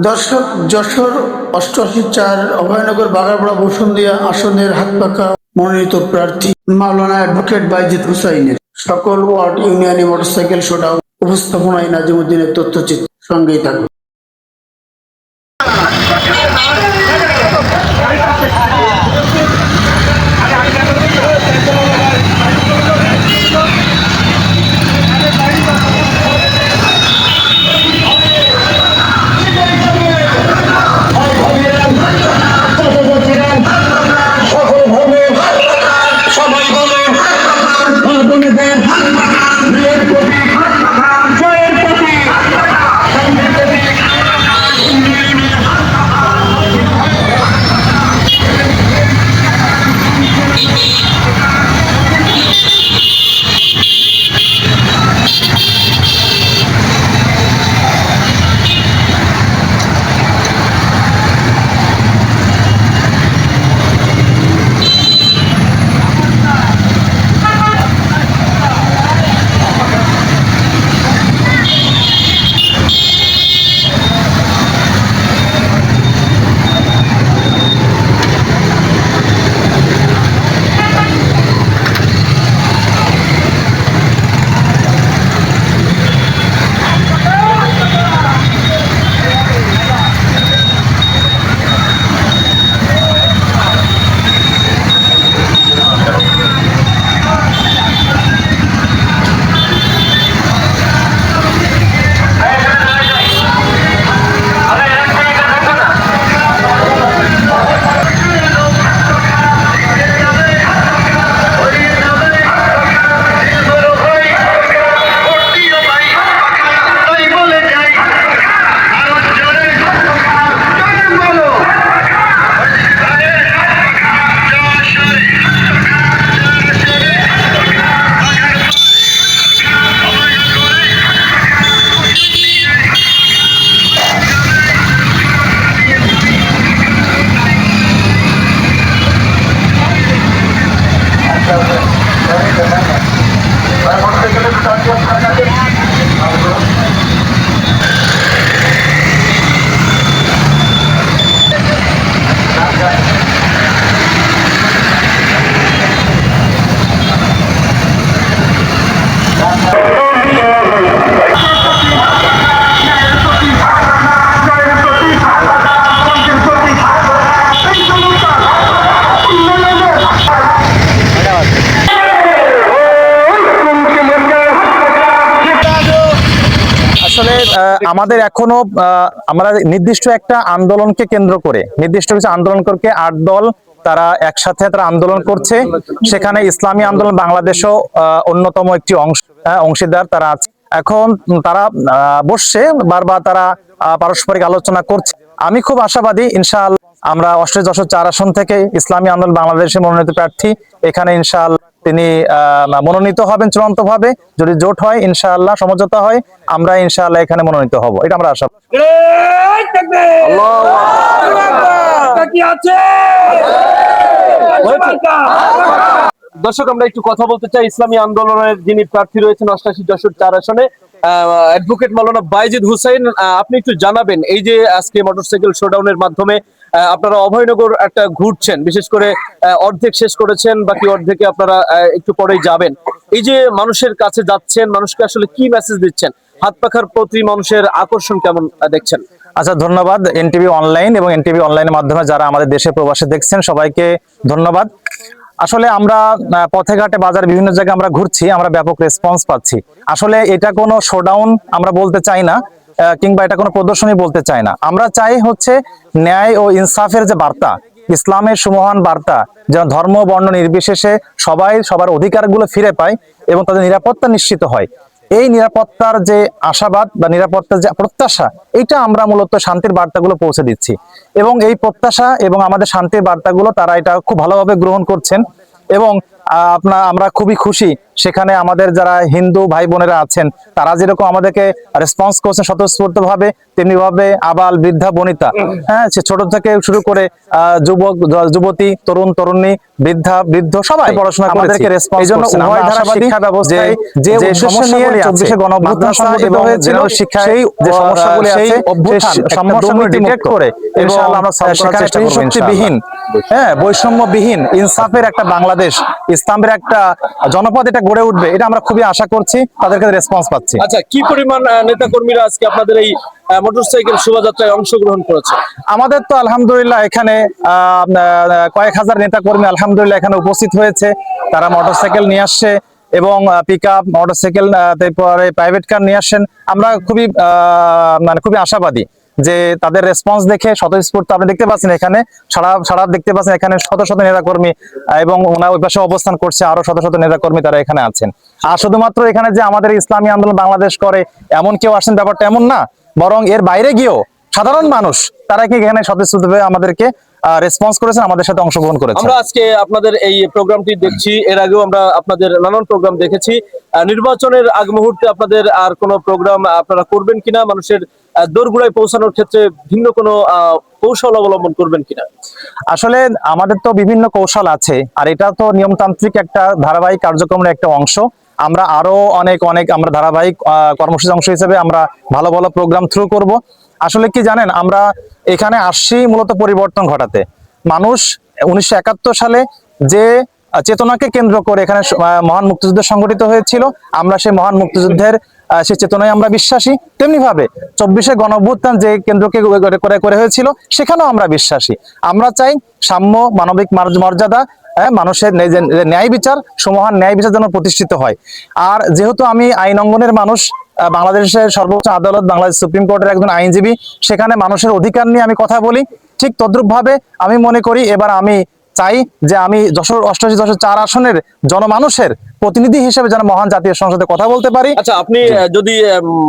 দর্শক, যশোর ৮৮/৪ অভয়নগর বাগারপাড়া বসুন্ধিয়া আসনের হাতপাখা মনোনীত প্রার্থী মাওলানা অ্যাডভোকেট বাইজিদ হুসাইনের সকল ওয়ার্ড ইউনিয়নে মোটরসাইকেল শোডাউন উপস্থাপনায় নাজিমুদ্দিনের তথ্যচিত্র। সঙ্গেই থাকুন। আসলে আমাদের এখনো আমরা নির্দিষ্ট একটা আন্দোলনকে কেন্দ্র করে নির্দিষ্ট কিছু আন্দোলন করকে ৮ দল তারা একসাথে তারা আন্দোলন করছে। সেখানে ইসলামী আন্দোলন বাংলাদেশও অন্যতম একটি অংশীদার তারা আছে। এখন তারা বসছে, বারবার তারা পারস্পরিক আলোচনা করছে। আমি খুব আশাবাদী, ইনশাআল্লাহ আমরা ৮৮/৪ আসন থেকে ইসলামী আন্দোলন বাংলাদেশের মনোনীত প্রার্থী এখানে ইনশাআল্লাহ তিনি মনোনীত হবেন চূড়ান্ত ভাবে। যদি জোট হয় ইনশাআল্লাহ, সমঝোতা হয়, আমরা ইনশাআল্লাহ এখানে মনোনীত হব, এটা আমরা আশা। দর্শক, আমরা একটু কথা বলতে চাই ইসলামী আন্দোলনের যিনি প্রার্থী রয়েছেন ৮৮/৪ আসনে, অ্যাডভোকেট মাওলানা বাইজিদ হুসাইন। আপনি একটু জানাবেন, এই যে আজকে মোটরসাইকেল শোডাউনের মাধ্যমে আপনারা অভয়নগর একটা ঘুরছেন, বিশেষ করে অর্ধেক শেষ করেছেন, বাকি অর্ধেকে আপনারা একটু পরেই যাবেন। এই যে মানুষের কাছে যাচ্ছেন, মানুষকে আসলে কি মেসেজ দিচ্ছেন? হাত পাখার প্রতি মানুষের আকর্ষণ কেমন দেখছেন? আচ্ছা, ধন্যবাদ এনটিভি অনলাইন এবং এনটিভি অনলাইনের মাধ্যমে যারা আমাদের দেশে প্রবাসে দেখছেন সবাইকে ধন্যবাদ। আসলে আমরা পথে ঘাটে বাজার বিভিন্ন জায়গায় আমরা ঘুরছি, আমরা ব্যাপক রেসপন্স পাচ্ছি। আসলে এটা কোনো শোডাউন আমরা বলতে চাই না, কিংবা এটা কোনো প্রদর্শনী বলতে চাই না। আমরা চাই হচ্ছে ন্যায় ও ইনসাফের যে বার্তা, ইসলামের সুমহান বার্তা, যেন ধর্ম বর্ণ নির্বিশেষে সবাই সবার অধিকারগুলো ফিরে পায় এবং তাদের নিরাপত্তা নিশ্চিত হয়। এই নিরাপত্তার যে আশাবাদ বা নিরাপত্তার যে প্রত্যাশা, এটা আমরা মূলত শান্তির বার্তাগুলো পৌঁছে দিচ্ছি এবং এই প্রত্যাশা এবং আমাদের শান্তির বার্তাগুলো তারা এটা খুব ভালোভাবে গ্রহণ করছেন এবং আমরা খুবই খুশি সেখানে আমাদের যারা হিন্দু ভাই বোনেরা আছেন তারা যেরকম আমাদেরকে রেসপন্স করছেন স্বতঃস্ফূর্ত ভাবে, তেমনি ভাবে আবাল বৃদ্ধা বনিতা, হ্যাঁ, সে ছোট থেকে শুরু করে যুবক যুবতী, তরুণ তরুণী, বৃদ্ধা বৃদ্ধ সবাই পড়াশোনা করে আমাদেরকে রেসপন্স করছেন। এইজন্য উভয় ধারা শিক্ষা ব্যবস্থায় যে সমস্যাগুলি আছে, 24 গণঅভ্যুত্থান সংঘটিত হয়েছিল, সেই যে সমস্যাগুলি আছে সেই সমস্যাগুলি ডিটেক্ট করে ইনশাআল্লাহ আমরা সেখানে শক্তিবিহীন, হ্যাঁ, বৈষম্যবিহীন ইনসাফের একটা বাংলাদেশ, ইসলামের একটা জনপদ এটা গড়ে উঠবে, এটা আমরা খুবই আশা করছি, তাদের কাছে রেসপন্স পাচ্ছি। আচ্ছা, কি পরিমাণ নেতা কর্মীরা আজকে আপনাদের এই মোটরসাইকেল শোভাযাত্রায় অংশগ্রহণ করেছে? আমাদের তো আলহামদুলিল্লাহ এখানে কয়েক হাজার নেতা কর্মী আলহামদুলিল্লাহ এখানে উপস্থিত হয়েছে। তারা মোটরসাইকেল নিয়ে আসছে এবং পিকআপ, মোটরসাইকেল, তারপরে প্রাইভেট কার নিয়ে আসেন। আমরা খুবই মানে খুবই আশাবাদী যে তাদের রেসপন্স দেখে স্বতঃস্ফূর্ত আপনি দেখতে পাচ্ছেন এখানে সারা দেখতে পাচ্ছেন এখানে শত শত নেতা কর্মী এবং ওনার ওই পাশে অবস্থান করছে আরো শত শত নেতা কর্মী তারা এখানে আছেন। আর শুধুমাত্র এখানে যে আমাদের ইসলামী আন্দোলন বাংলাদেশ করে এমন কেউ আসেন ব্যাপারটা এমন না, বরং এর বাইরে গিয়েও সাধারণ মানুষ তারা কি এখানে স্বতঃস্ফূর্তভাবে আমাদেরকে রেসপন্স করেছেন, আমাদের সাথে অংশগ্রহণ করেছেন। আমরা আজকে আপনাদের এই প্রোগ্রামটি দেখছি, এর আগেও আমরা আপনাদের নানান প্রোগ্রাম দেখেছি। নির্বাচনের আগ মুহূর্তে আপনাদের আর কোনো প্রোগ্রাম আপনারা করবেন কিনা, মানুষের দোরগোড়ায় পৌঁছানোর ক্ষেত্রে ভিন্ন কোনো কৌশল অবলম্বন করবেন কিনা? আসলে আমাদের তো বিভিন্ন কৌশল আছে, আর এটা তো নিয়মতান্ত্রিক একটা ধারাবাহিক কার্যক্রমের একটা অংশ। আমরা আরো অনেক আমরা ধারাবাহিক কর্মসূচির অংশ হিসেবে আমরা ভালো ভালো প্রোগ্রাম থ্রু করব। আসলে কি জানেন, আমরা এখানে আসছি মূলত পরিবর্তন ঘটাতে। মানুষ 1971 সালে যে চেতনাকে কেন্দ্র করে এখানে মহান মুক্তিযুদ্ধ সংগঠিত হয়েছিল, আমরা সেই মহান মুক্তিযুদ্ধের সেই চেতনায় আমরা বিশ্বাসী। তেমনি ভাবে 24শে গণঅভ্যুত্থান যে কেন্দ্রকে করে হয়েছিল সেখানেও আমরা বিশ্বাসী। আমরা চাই সাম্য, মানবিক মর্যাদা, মানুষের ন্যায় বিচার, সমহান ন্যায় বিচার যেন প্রতিষ্ঠিত হয়। আর যেহেতু আমি আইন অঙ্গনের মানুষ, বাংলাদেশের সর্বোচ্চ আদালত বাংলাদেশ সুপ্রিম কোর্টের একজন আইনজীবী, সেখানে মানুষের অধিকার নিয়ে আমি কথা বলি। ঠিক তদ্রুপ ভাবে আমি মনে করি এবার আমি চাই যে আমি যশোর 88-যশোর 4 আসনের জনমানুষের প্রতিনিধি হিসেবে যেন মহান জাতীয় সংসদে কথা বলতে পারি। আচ্ছা, আপনি যদি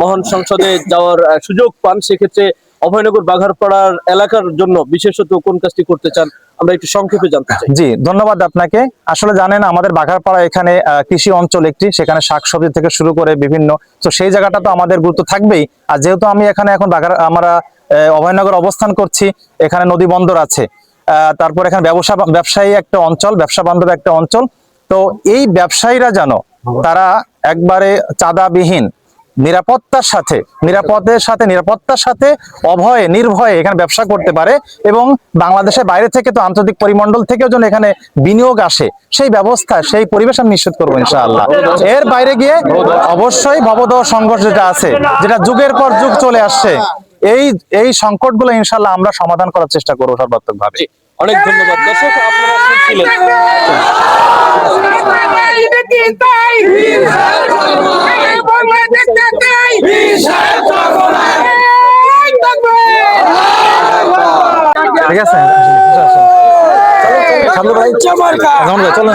মহান সংসদে যাওয়ার সুযোগ পান, সেক্ষেত্রে অভয়নগর বাঘারপাড়ার এলাকার জন্য বিশেষত কোন কাজটি করতে চান, আমরা একটু সংক্ষেপে জানতে চাই। জি, ধন্যবাদ আপনাকে। আসলে জানেন আমাদের বাঘারপাড়া এখানে কৃষি অঞ্চল একটি, সেখানে শাকসবজি থেকে শুরু করে বিভিন্ন, তো সেই জায়গাটা তো আমাদের গুরুত্ব থাকবেই। আর যেহেতু আমি এখানে এখন আমরা অভয়নগর অবস্থান করছি, এখানে নদী বন্দর আছে, তারপর এখানে ব্যবসায়ী একটা অঞ্চল, ব্যবসা বান্ধব একটা অঞ্চল। তো এই ব্যবসায়ীরা যেন তারা একবারে চাঁদাবিহীন নিরাপত্তার সাথে অভয়ে নির্ভয়ে এখানে ব্যবসা করতে পারে, এবং বাংলাদেশের বাইরে থেকে তো আন্তর্জাতিক পরিমণ্ডল থেকেও যেন এখানে বিনিয়োগ আসে, সেই ব্যবস্থা সেই পরিবেশ আমি নিশ্চিত করবো ইনশাআল্লাহ। এর বাইরে গিয়ে অবশ্যই ভবদহ সংঘর্ষ যেটা আছে, যেটা যুগের পর যুগ চলে আসছে, এই সংকটগুলো ইনশাআল্লাহ আমরা সমাধান করার চেষ্টা করবো সর্বাত্মক ভাবে। অনেক ধন্যবাদ। দর্শক, আপনারা শুনছিলেন ঠিক আছে, চলো।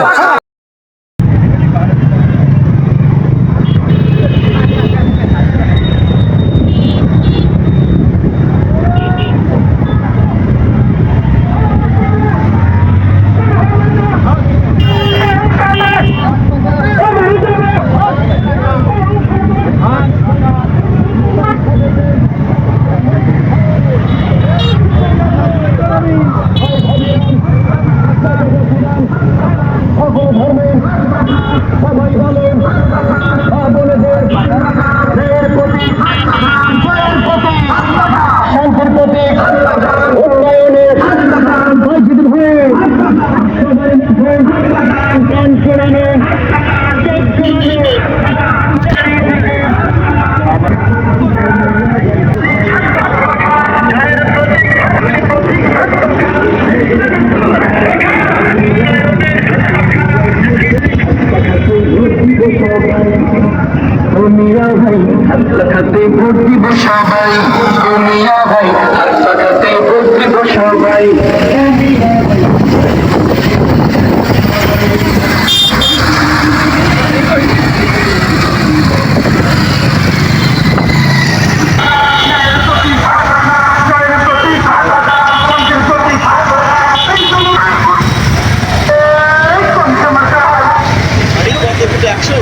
একশো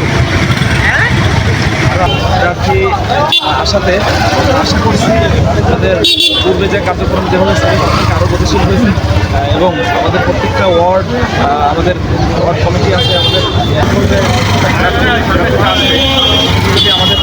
পূর্বে যে কার্যক্রম যেভাবে ছিল তার থেকে আরও গতিশীল হয়েছে এবং আমাদের প্রত্যেকটা ওয়ার্ড আমাদের ওয়ার্ড কমিটি আছে আমাদের এখন যে আসবে যদি আমাদের